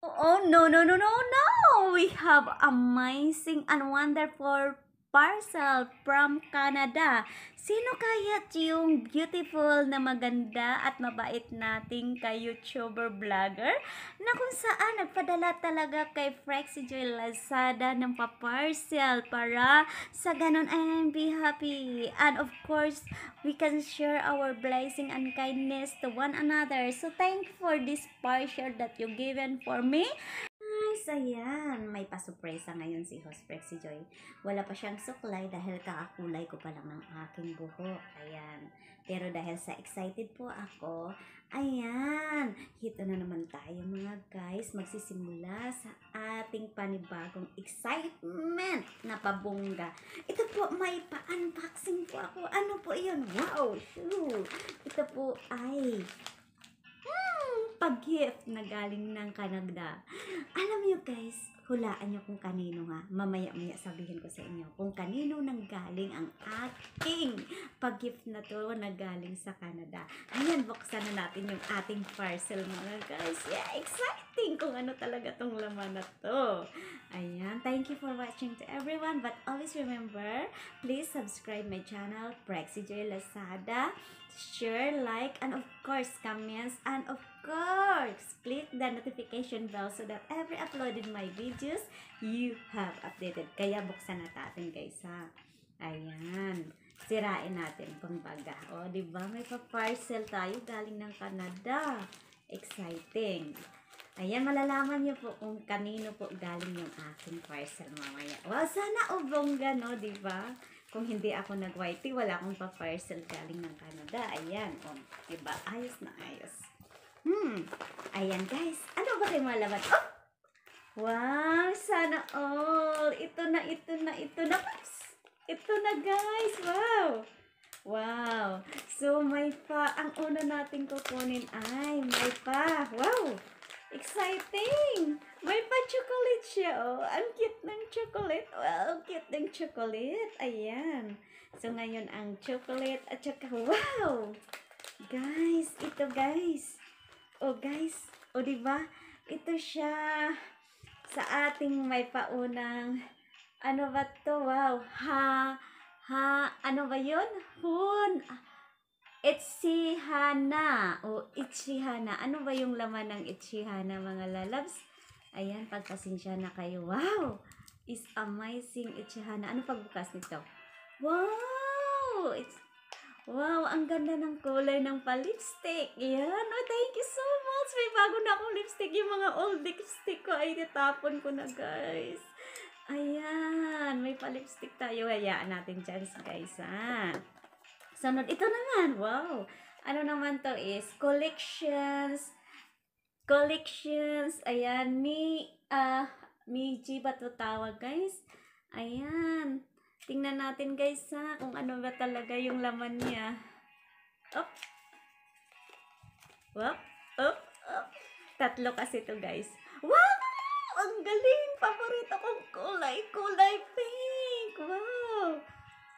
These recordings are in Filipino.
Oh, no, no, no, no, no! We have amazing and wonderful parcel from Canada. Sino kaya yung beautiful na maganda at mabait nating ka-YouTuber vlogger na kung saan nagpadala talaga kay Flexi Joy Lazada ng pa-parcel para sa ganun ay be happy. And of course, we can share our blessing and kindness to one another. So thank you for this parcel that you given for me. Guys, ayan. May pasurpresa ngayon si Hosprek si Joy. Wala pa siyang suklay dahil kakakulay ko pa lang ng aking buhok. Ayan. Pero dahil sa excited po ako, ayan. Hito na naman tayo mga guys. Magsisimula sa ating panibagong excitement na pabongga. Ito po, may pa-unboxing po ako. Ano po iyon? Wow! Shoo! Ito po ay pag-gift na galing ng Canada. Alam niyo guys, hulaan niyo kung kanino nga. Mamaya-maya sabihin ko sa inyo kung kanino nang galing ang aking pag-gift na to na galing sa Canada. Ayan, buksan na natin yung ating parcel mga guys. Yeah, exciting kung ano talaga tong laman na to. Ayan, thank you for watching to everyone. But always remember, please subscribe my channel, Prexy Joy Lazada. Share, like, and of course, comments, and of course, click the notification bell so that every uploaded my videos, you have updated. Kaya buksan na natin guys ha. Ayan. Sirain natin kumbaga. O, diba? May pa-parcel tayo galing ng Canada. Exciting. Ayan, malalaman niyo po kung kanino po galing yung aking parcel mamaya. Wow, sana ubongga, no? Diba? Kung hindi ako nag-whitey, wala akong pa-parcel galing ng Canada. Ayan, oh, diba? Ayos na ayos. Ayan guys. Ano ba kayo malaman? Oh! Wow, sana all. Ito na. Oops! Ito na guys. Wow! Wow. So, may pa. Ang una natin kukunin ay may pa. Wow! Exciting! May pa-chocolate siya, oh. Ang cute ng chocolate. Wow, cute ng chocolate. Ayan. So, ngayon ang chocolate at saka, wow! Guys, ito guys. Oh, guys. Oh, diba? Ito siya sa ating may paunang, ano ba to? Wow. Ano ba yun? Ichihana. O, Ichihana. Ano ba yung laman ng Ichihana, mga lalabs? Ayan, pagpasensya na kayo. Wow! Is amazing Ichihana. Ano pagbukas nito? Wow! Wow, ang ganda ng kulay ng pa-lipstick. Ayan. Oh, thank you so much. May bago na akong lipstick. Yung mga old lipstick ko ay natapon ko na, guys. Ayan. May pa-lipstick tayo. Hayaan natin dyan, guys, ha? Sunod, ito naman, wow. Ano naman to is, collections, ayan, Miji ba to tawag, guys? Ayan, tingnan natin, guys, ha, kung ano ba talaga yung laman niya. Up, up. Tatlo kasi to, guys. Wow, ang galing, paborito kong kulay pink, wow.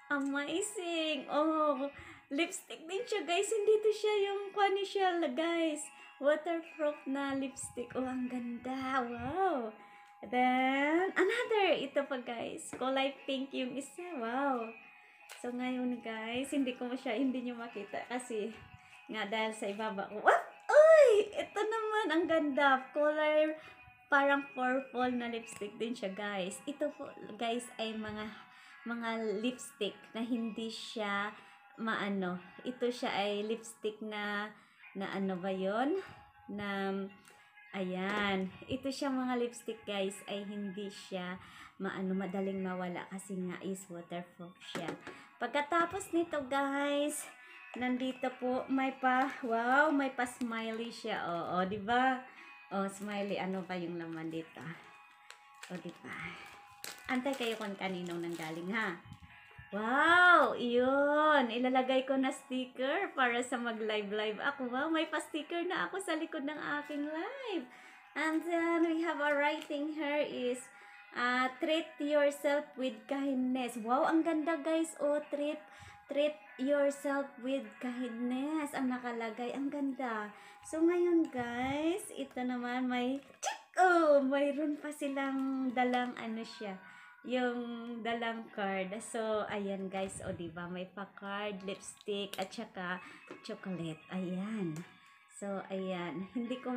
Amazing! Oh, lipstick din siya, guys. Hindi to siya yung funny siya, guys. Waterproof na lipstick. Oh, ang ganda. Wow! Then, another. Ito pa, guys. Kulay pink yung isa. Wow! So, ngayon, guys, hindi nyo makita kasi nga dahil sa ibaba ko. What? Uy! Ito naman, ang ganda. Color, parang purple na lipstick din siya, guys. Ito po, guys, ay mga lipstick na hindi siya maano. Ito siya ay lipstick na ano ba yon? Na ayan. Ito siya mga lipstick, guys, ay hindi siya madaling mawala kasi nga is waterproof siya. Pagkatapos nito, guys, nandito po may pa smiley siya. Oh, di ba? Oh, smiley. Ano pa yung laman dito? Oh, di ba? Antay kayo kung kaninong nanggaling, ha? Wow! Iyon! Ilalagay ko na sticker para sa mag-live ako. Wow! May pa-sticker na ako sa likod ng aking live. And then, we have a writing here is, treat yourself with kindness. Wow! Ang ganda, guys. Oh, treat yourself with kindness. Ang nakalagay. Ang ganda. So, ngayon, guys, ito naman may Oh, mayroon pa silang dalang ano siya, yung dalang card. So, ayan guys, o diba, may pa-card, lipstick, at saka chocolate. Ayan. So, ayan. Hindi ko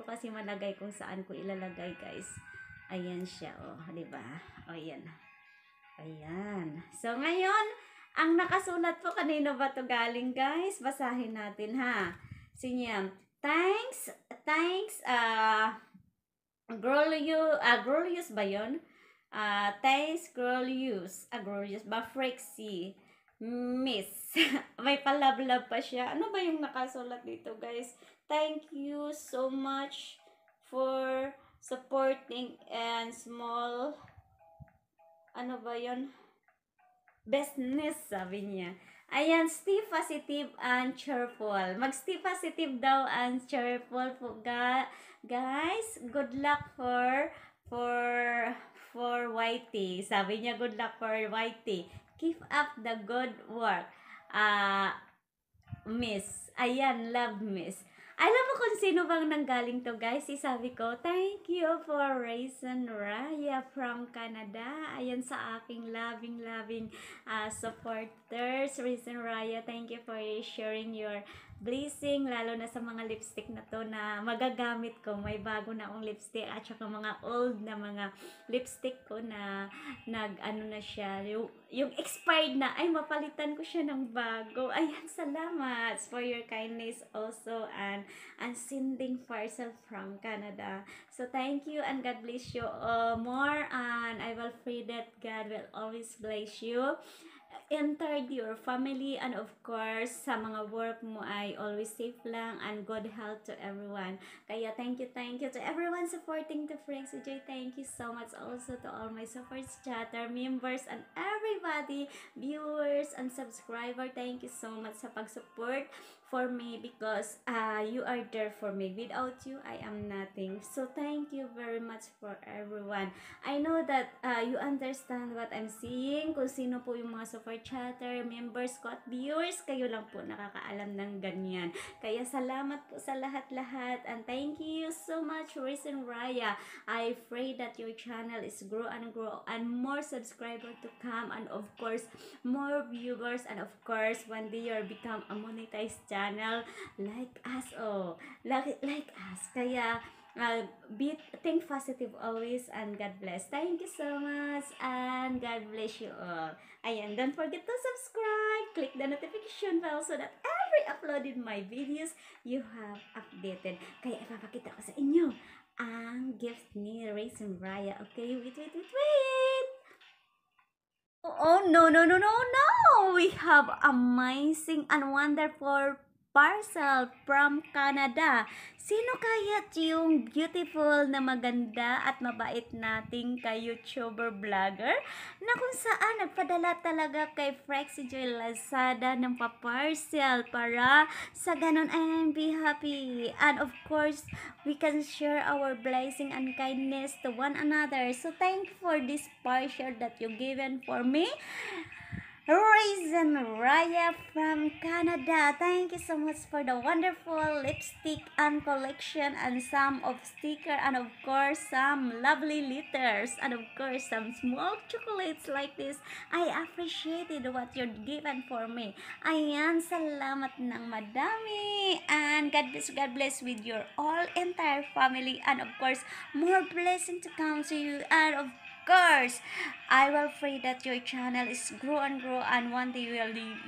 kasi malagay kung saan ko ilalagay, guys. Ayan siya, oh, diba? O, ayan. Ayan. So, ngayon, ang nakasulat po, kanino ba to galing, guys? Basahin natin, ha? Sinyam. Thanks, Glorious ba yun? Thanks, Glorious ba? Frexy. Miss. May palablab pa siya. Ano ba yung nakasulat dito, guys? Thank you so much for supporting and small, ano ba yun? Business, sabi niya. Ayan, stay positive and cheerful. Mag-stay positive daw and cheerful po, guys. Good luck for YT. Sabi niya, good luck for YT. Keep up the good work. Miss. Ayan, love, Miss. Alam mo kung sino bang nanggaling to, guys? Sabi ko, thank you for Raisin Raya from Canada. Ayan sa aking loving supporters. Raisin Raya, thank you for sharing your blessing, lalo na sa mga lipstick na to na magagamit ko. May bago na akong lipstick at saka mga old na mga lipstick ko na ano na siya, yung expired na, ay mapalitan ko siya ng bago. Ayan, salamat for your kindness also and sending parcel from Canada. So thank you and God bless you more, and I will pray that God will always bless you, entered your family, and of course sa mga work mo ay always safe lang and good health to everyone. Kaya thank you to everyone supporting the Frexy Joy. Thank you so much also to all my support chatter members and everybody, viewers and subscriber. Thank you so much sa pag-support for me, because you are there for me. Without you, I am nothing. So thank you very much for everyone. I know that you understand what I'm saying. Kung sino po yung mga support chatter, members ko at viewers, kayo lang po nakakaalam ng ganyan. Kaya salamat po sa lahat-lahat, and thank you so much, Raisin Raya. I pray that your channel is grow and more subscribers to come, and of course more viewers, and of course one day you'll become a monetized channel like us, like us. Kaya think positive always, and God bless. Thank you so much, and God bless you all. Ayan, don't forget to subscribe, click the notification bell so that every uploaded my videos you have updated. Kaya ipapakita ko sa inyo ang gift ni Raisin Raya. Okay, wait. Oh, no. We have amazing and wonderful parcel from Canada. Sino kaya yung beautiful na maganda at mabait nating ka-YouTuber vlogger na kung saan nagpadala talaga kay Frexy Joy Lazada ng pa-parcel para sa ganun ay be happy. And of course, we can share our blessing and kindness to one another. So thank you for this parcel that you given for me, Raisin Raya from Canada. Thank you so much for the wonderful lipstick and collection, and some of sticker, and of course some lovely letters, and of course some small chocolates like this. I appreciated what you're given for me. Ayan, salamat ng madami, and God bless with your all entire family, and of course more blessing to come to you, and of course, I will pray that your channel is grow, and one day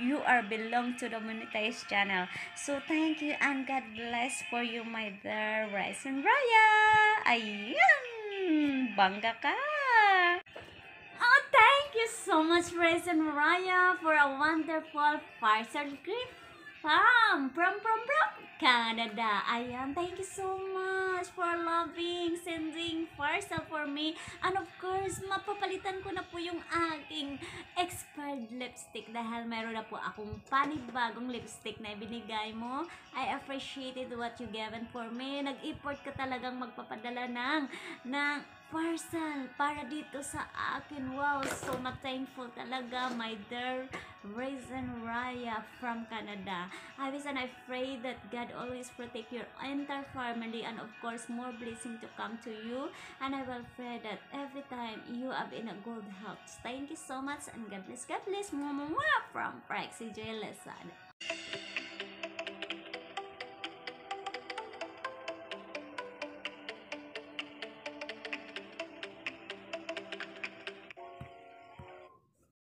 you are belong to the monetized channel. So thank you, and God bless for you, my dear Raisin Raya. Ayan, bangga ka. Oh, thank you so much, Raisin Raya, for a wonderful parcel gift from Canada. Ayan, thank you so much for loving, sending parcel for me. And of course, mapapalitan ko na po yung aking expired lipstick dahil meron na po akong panibagong lipstick na ibinigay mo. I appreciated what you given for me. Nag-effort ka talagang magpapadala ng parcel para dito sa akin. Wow, so thankful talaga, my dear Raisin Raya from Canada. I wish and I pray that God always protect your entire family, and of course more blessing to come to you, and I will pray that every time you have in a good health. Thank you so much, and God bless, from Praxi J. Lesson.